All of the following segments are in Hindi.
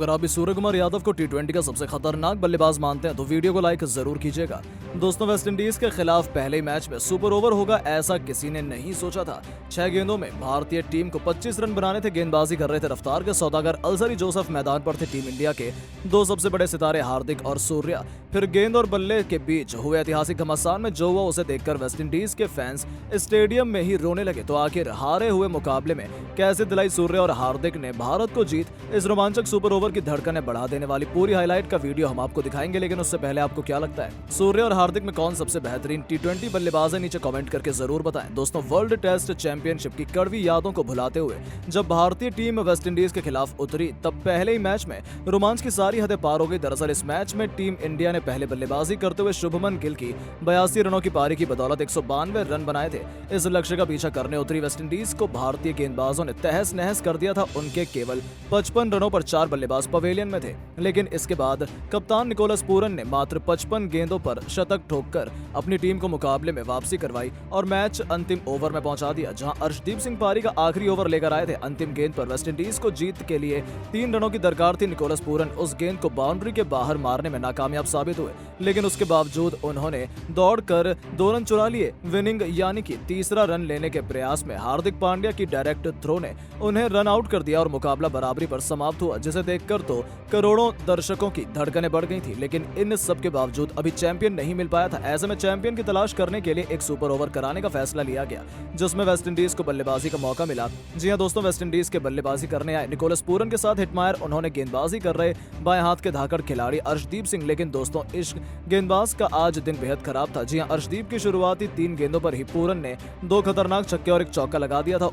अगर आप भी सूर्य कुमार यादव को टी20 का सबसे खतरनाक बल्लेबाज मानते हैं तो वीडियो को लाइक जरूर कीजिएगा। दोस्तों, वेस्टइंडीज के खिलाफ पहले ही मैच में सुपर ओवर होगा ऐसा किसी ने नहीं सोचा था। 6 गेंदों में भारतीय टीम को 25 रन बनाने थे। गेंदबाजी कर रहे थे रफ्तार के सौदागर अल्जरी जोसेफ। मैदान पर थे टीम इंडिया के दो सबसे बड़े सितारे हार्दिक और सूर्या। फिर गेंद और बल्ले के बीच हुए ऐतिहासिक घमासान में जो हुआ उसे देखकर वेस्टइंडीज के फैंस स्टेडियम में ही रोने लगे। तो आखिर हारे हुए मुकाबले में कैसे दिलाई सूर्य और हार्दिक ने भारत को जीत। इस रोमांचक सुपर ओवर की धड़कनें बढ़ा देने वाली पूरी हाईलाइट का वीडियो हम आपको दिखाएंगे, लेकिन उससे पहले आपको क्या लगता है सूर्य और हार्दिक में कौन सबसे बेहतरीन टी20 बल्लेबाज है? नीचे कमेंट करके जरूर बताएं। दोस्तों, वर्ल्ड टेस्ट चैंपियनशिप की कड़वी यादों को भुलाते हुए जब भारतीय टीम वेस्टइंडीज के खिलाफ उतरी तब पहले ही मैच में रोमांच की सारी हदें पार हो गई। दरअसल इस मैच में टीम इंडिया ने पहले बल्लेबाजी करते हुए शुभमन गिल की 82 रनों की पारी की बदौलत 192 रन बनाए थे। इस लक्ष्य का पीछा करने उतरी वेस्टइंडीज को भारतीय गेंदबाजों ने तहस नहस कर दिया था। उनके केवल 55 रनों पर 4 बल्लेबाज पवेलियन में थे, लेकिन इसके बाद कप्तान निकोलस पूरन ने मात्र 55 गेंदों पर शतक ठोककर अपनी टीम को मुकाबले में वापसी करवाई और मैच अंतिम ओवर में पहुंचा दिया, जहां अर्शदीप सिंह पारी का आखिरी ओवर लेकर आए थे। अंतिम गेंद पर वेस्टइंडीज को जीत के लिए 3 रनों की दरकार थी। निकोलस पूरन उस गेंद को बाउंड्री के बाहर मारने में नाकामयाब साबित हुए, लेकिन उसके बावजूद उन्होंने दौड़कर 2 रन चुरा लिए। विनिंग यानी कि तीसरा रन लेने के प्रयास में हार्दिक पांड्या की डायरेक्ट थ्रो ने उन्हें रन आउट कर दिया और मुकाबला बराबरी पर समाप्त हुआ, जिसे देखकर तो करोड़ों दर्शकों की धड़कनें बढ़ गई थी। लेकिन इन सब के बावजूद अभी चैंपियन नहीं मिल पाया था। ऐसे में चैंपियन की तलाश करने के लिए एक सुपर ओवर कराने का फैसला लिया गया, जिसमें वेस्टइंडीज को बल्लेबाजी का मौका मिला। जी हां दोस्तों, वेस्टइंडीज के बल्लेबाजी करने आए निकोलस पूरन के साथ हिटमायर। उन्होंने गेंदबाजी कर रहे बाएं हाथ के धाकड़ खिलाड़ी अर्शदीप सिंह। लेकिन दोस्तों, इस गेंदबाज का आज दिन बेहद खराब था। जी हां, अर्शदीप की शुरुआती 3 गेंदों पर ही पूरन ने 2 खतरनाक छक्के और 1 चौका लगा दिया था।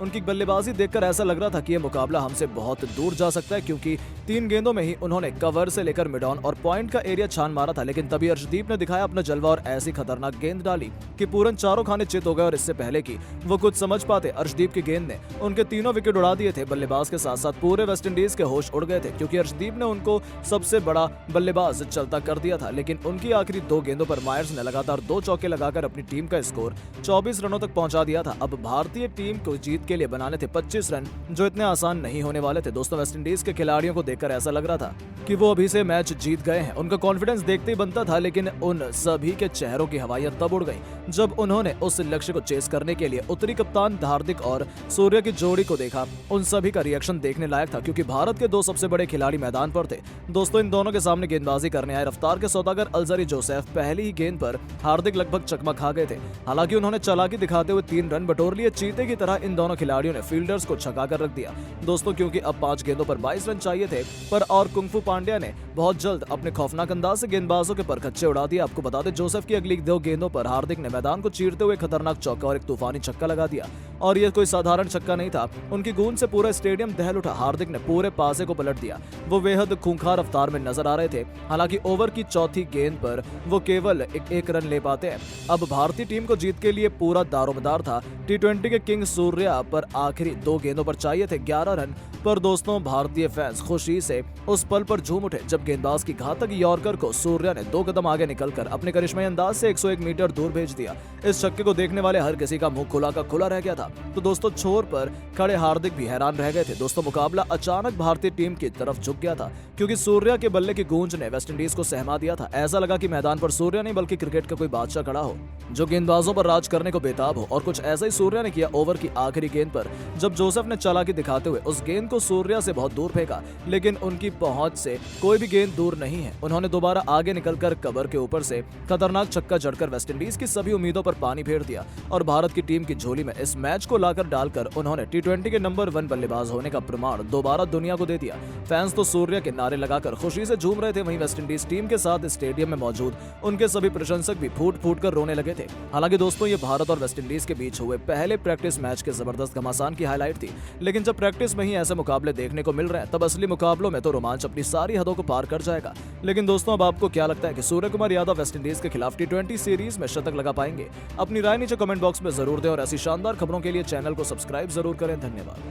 उनकी बल्लेबाजी देखकर ऐसा लग रहा था कि यह मुकाबला हमसे बहुत दूर जा सकता है, क्योंकि 3 गेंदों में ही उन्होंने कवर से लेकर मिड ऑन और पॉइंट का एरिया छान मारा था। लेकिन तभी अर्शदीप ने दिखाया अपना जलवा और ऐसी खतरनाक गेंद डाली कि पूरन चारों खाने चित हो गए। और इससे पहले कि वो कुछ समझ पाते, अर्शदीप की गेंद ने उनके तीनों विकेट उड़ा दिए थे। बल्लेबाज के साथ साथ पूरे वेस्टइंडीज के होश उड़ गए थे, क्योंकि अर्शदीप ने उनको सबसे बड़ा बल्लेबाज चलता कर दिया था। लेकिन उनकी आखिरी 2 गेंदों पर मायर्स ने लगातार 2 चौके लगाकर अपनी टीम का स्कोर 24 रनों तक पहुंचा दिया था। अब भारतीय टीम को जीत के लिए बनाने थे 25 रन, जो इतने आसान नहीं होने वाले थे। दोस्तों, वेस्टइंडीज के खिलाड़ियों को देखकर ऐसा लग रहा था कि वो अभी से मैच जीत गए हैं। उनका कॉन्फिडेंस देखते ही बनता था, लेकिन उन सभी के चेहरों की हवाइयां तब उड़ गईं जब उन्होंने उस लक्ष्य को चेस करने के लिए उतरी कप्तान हार्दिक और सूर्य की जोड़ी को देखा। उन सभी का रिएक्शन देखने लायक था, क्योंकि भारत के 2 सबसे बड़े खिलाड़ी मैदान पर थे। दोस्तों, इन दोनों के सामने गेंदबाजी करने आए रफ्तार के सौदागर अल्जरी जोसेफ। पहली ही गेंद पर हार्दिक लगभग चकमा खा गए थे। हालांकि उन्होंने चालाकी दिखाते हुए 3 रन बटोर लिए। चीते की तरह इन दोनों खिलाड़ियों ने फील्डर्स को छका कर रख दिया। दोस्तों, क्योंकि अब 5 गेंदों पर 22 रन चाहिए थे, पर और कुंफू पांड्या ने बहुत जल्द अपने खौफनाक अंदाज से गेंदबाजों के परखच्चे उड़ा दिए। आपको बता दें, जोसेफ की अगली 2 गेंदों पर हार्दिक ने मैदान को चीरते हुए खतरनाक चौका और एक तूफानी छक्का लगा दिया। और यह कोई साधारण छक्का नहीं था, उनकी गूंज से पूरा स्टेडियम दहल उठा। हार्दिक ने पूरे पासे को पलट दिया। वो बेहद खूंखार रफ्तार में नजर आ रहे थे। हालांकि ओवर की चौथी गेंद पर वो केवल एक रन ले पाते हैं। अब भारतीय टीम को जीत के लिए पूरा दारोमदार था। टी20 के किंग सूर्या पर आखिरी 2 गेंदों पर चाहिए थे 11 रन। पर दोस्तों, भारतीय फैंस खुशी से उस पल पर झूम उठे जब गेंदबाज की घातक यॉर्कर को सूर्या ने 2 कदम आगे निकलकर अपने करिश्माई अंदाज से 101 मीटर दूर भेज दिया। इस छक्के को देखने वाले हर किसी का मुंह खुला का खुला रह गया था। तो दोस्तों, छोर पर खड़े हार्दिक भी हैरान रह गए थे। दोस्तों, मुकाबला अचानक भारतीय टीम की तरफ झुक गया था, क्योंकि सूर्या के बल्ले की गूंज ने वेस्टइंडीज को सहमा दिया था। ऐसा लगा कि मैदान पर सूर्या नहीं बल्कि क्रिकेट का कोई बादशाह खड़ा हो, जो गेंदबाजों पर राज करने को बेताब हो। और कुछ ऐसा ही सूर्या ने किया। ओवर की आखिरी गेंद पर जब जोसेफ ने चालाकी दिखाते हुए उस गेंद को सूर्या से बहुत दूर फेंका, लेकिन उनकी पहुंच से कोई भी गेंद दूर नहीं है। उन्होंने दोबारा आगे निकलकर कवर के ऊपर से खतरनाक छक्का जड़कर वेस्टइंडीज की सभी उम्मीदों पर पानी फेर दिया और भारत की टीम की झोली में इस मैच को लाकर डालकर उन्होंने टी20 के नंबर 1 बल्लेबाज होने का प्रमाण दोबारा दुनिया को दे दिया। फैंस तो सूर्य के नारे लगाकर खुशी से झूम रहे थे। वहीं वेस्टइंडीज टीम के साथ स्टेडियम में मौजूद उनके सभी प्रशंसक भी फूट फूट कर रोने लगे थे। हालांकि दोस्तों, ये भारत और वेस्टइंडीज के बीच हुए पहले प्रैक्टिस मैच के जबरदस्त घमासान की हाईलाइट थी। लेकिन जब प्रैक्टिस में ही ऐसे मुकाबले देखने को मिल रहे हैं, तब असली मुकाबलों में तो रोमांच अपनी सारी हदों को पार कर जाएगा। लेकिन दोस्तों, अब आपको क्या लगता है कि सूर्य कुमार यादव वेस्टइंडीज के खिलाफ टी20 सीरीज में शतक लगा पाएंगे? अपनी राय नीचे कमेंट बॉक्स में जरूर दें और ऐसी शानदार खबरों के लिए चैनल को सब्सक्राइब जरूर करें। धन्यवाद।